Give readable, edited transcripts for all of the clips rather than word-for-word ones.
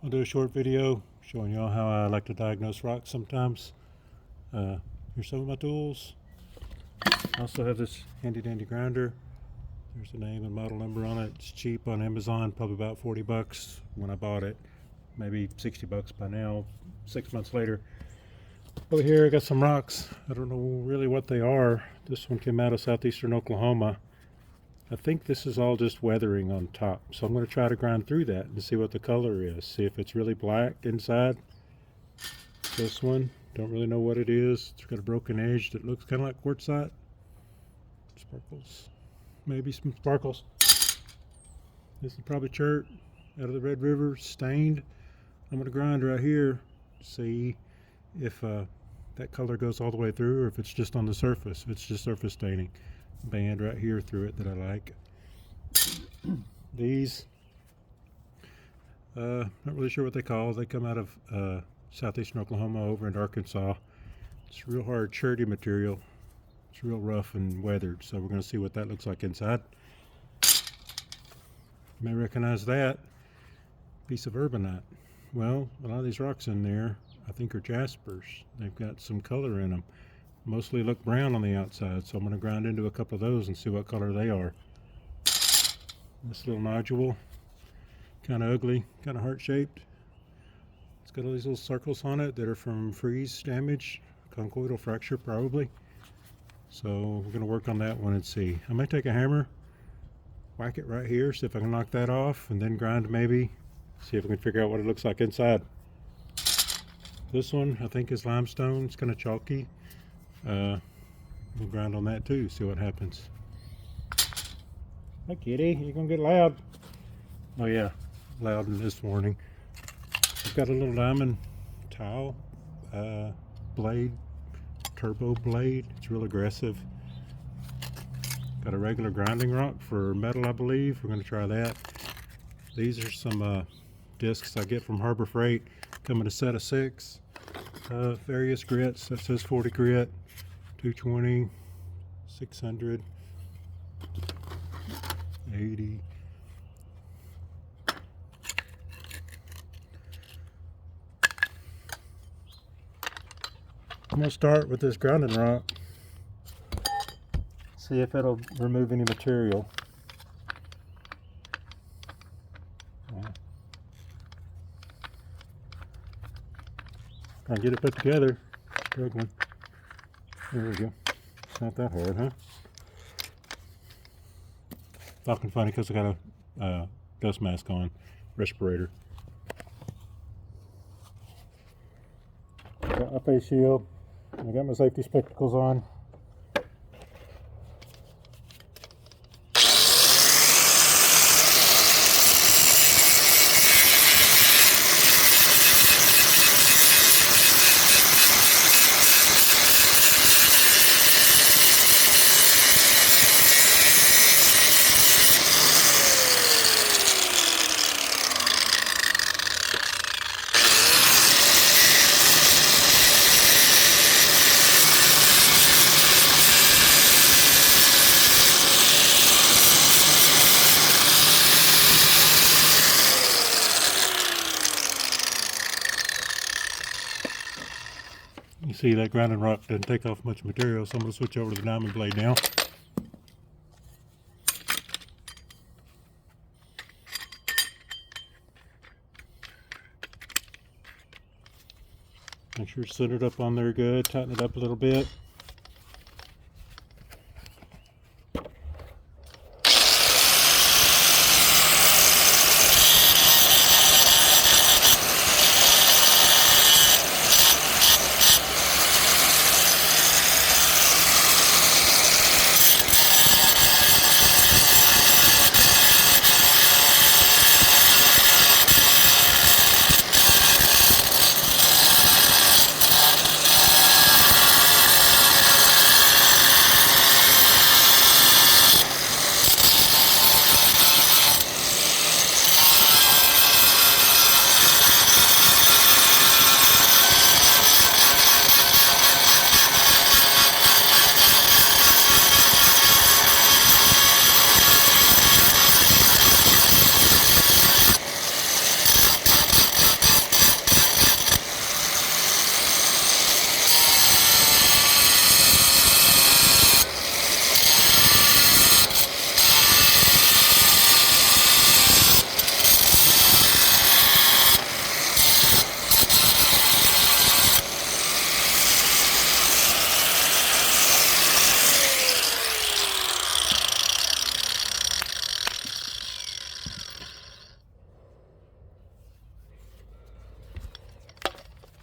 I'll do a short video showing y'all how I like to diagnose rocks sometimes. Here's some of my tools. I also have this handy dandy grinder. There's the name and model number on it. It's cheap on Amazon, probably about 40 bucks when I bought it. Maybe 60 bucks by now, 6 months later. Over here I got some rocks. I don't know really what they are. This one came out of southeastern Oklahoma. I think this is all just weathering on top. So I'm going to try to grind through that and see what the color is. See if it's really black inside. This one, don't really know what it is. It's got a broken edge that looks kind of like quartzite. Sparkles. Maybe some sparkles. This is probably Chert out of the Red River, stained. I'm going to grind right here, see if that color goes all the way through or if it's just on the surface. If it's just surface staining. Band right here through it that I like. These, not really sure what they call. They come out of southeastern Oklahoma over into Arkansas. It's real hard, cherty material. It's real rough and weathered, so we're going to see what that looks like inside. You may recognize that piece of urbanite. Well, a lot of these rocks in there I think are jaspers. They've got some color in them. Mostly look brown on the outside, so I'm going to grind into a couple of those and see what color they are. This little nodule, kind of ugly, kind of heart-shaped. It's got all these little circles on it that are from freeze damage, conchoidal fracture probably. So we're going to work on that one and see. I might take a hammer, whack it right here, see if I can knock that off, and then grind maybe, see if I can figure out what it looks like inside. This one I think is limestone. It's kind of chalky. We'll grind on that too, see what happens. Hi kitty, you're gonna get loud. Oh yeah, loud in this morning. I've got a little diamond tile blade, turbo blade. It's real aggressive. Got a regular grinding rock for metal, I believe. We're gonna try that. These are some discs I get from Harbor Freight. Come in a set of 6. Various grits. That says 40 grit, 220, 600, 80. I'm going to start with this grinding rock. See if it'll remove any material. Try and get it put together. Struggling. There we go. It's not that hard, huh? Talking funny because I got a dust mask on, respirator. Got my face shield. I got my safety spectacles on. You see that grinding rock doesn't take off much material, so I'm going to switch over to the diamond blade now. Make sure it's centered up on there good, tighten it up a little bit.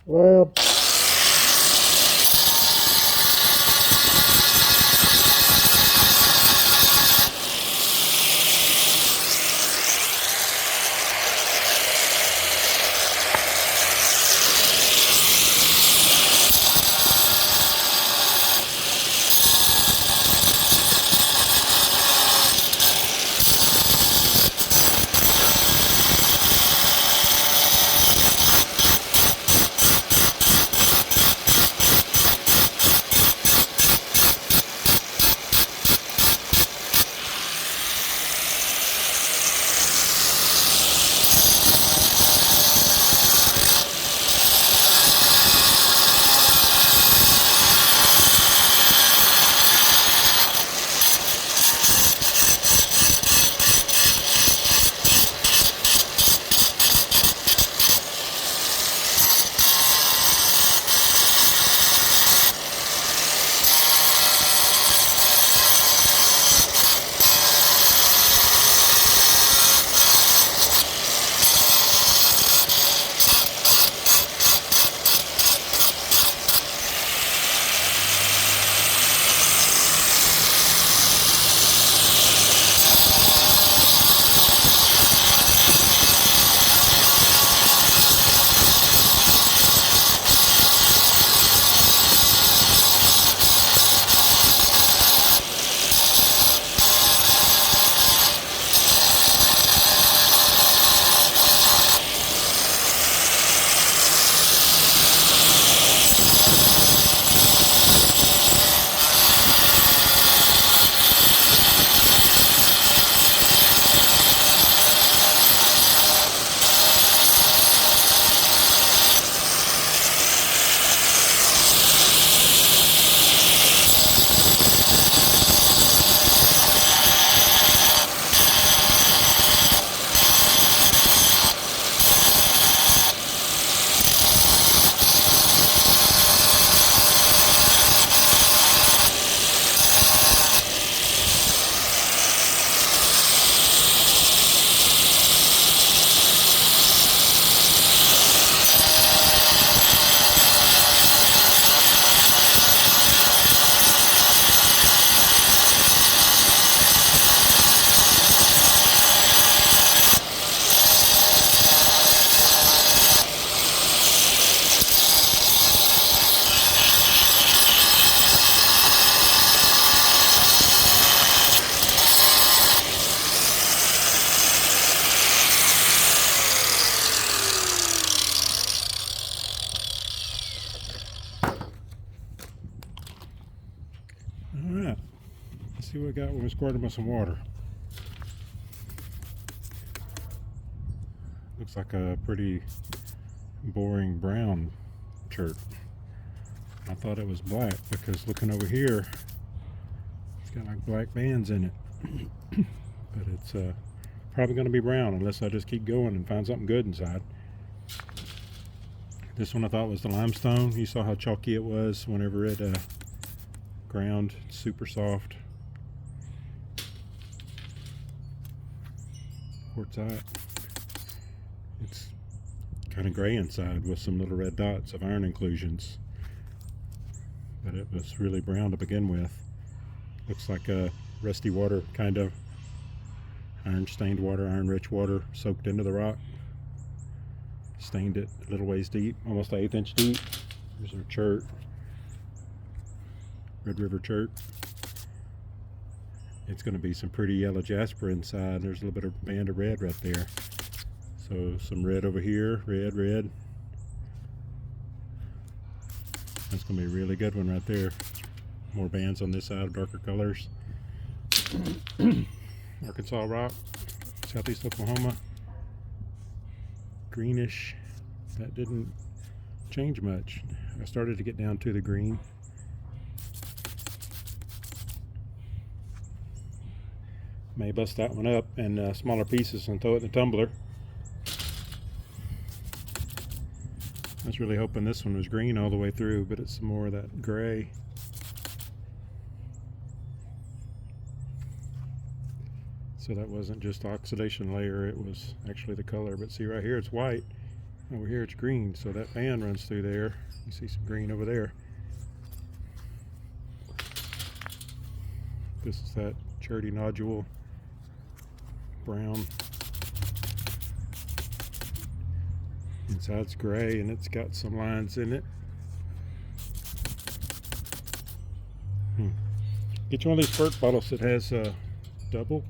Well, alright. Let's see what we got when we squirt them with some water. Looks like a pretty boring brown chert. I thought it was black because looking over here, it's got like black bands in it. But it's probably going to be brown unless I just keep going and find something good inside. This one I thought was the limestone. You saw how chalky it was whenever it ground. It's super soft. Quartzite. It's kind of gray inside with some little red dots of iron inclusions, but it was really brown to begin with. Looks like a rusty water, kind of iron stained water, iron rich water soaked into the rock. Stained it a little ways deep, almost 1/8 inch deep. Here's our chert, Red River chert. It's going to be some pretty yellow jasper inside. There's a little bit of band of red right there. So some red over here, red, red. That's going to be a really good one right there. More bands on this side of darker colors. Arkansas rock, southeast Oklahoma. Greenish. That didn't change much. I started to get down to the green. May bust that one up in smaller pieces and throw it in the tumbler. I was really hoping this one was green all the way through, but it's some more of that gray. So that wasn't just oxidation layer, it was actually the color. But see right here, it's white. Over here it's green, so that fan runs through there. You see some green over there. This is that Cherty nodule, brown. Inside's gray and it's got some lines in it. Get you one of these Chert bottles that has a double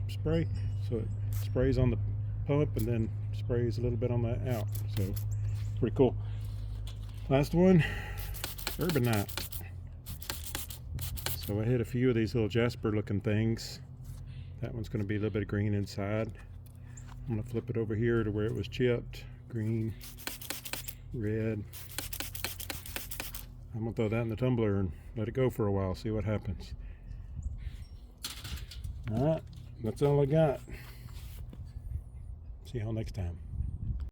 spray, so it sprays on the pump and then sprays a little bit on the out. So pretty cool. Last one, urbanite. So I hit a few of these little jasper looking things. That one's going to be a little bit of green inside. I'm going to flip it over here to where it was chipped. Green, red. I'm going to throw that in the tumbler and let it go for a while, see what happens. Alright, that's all I got. See y'all next time.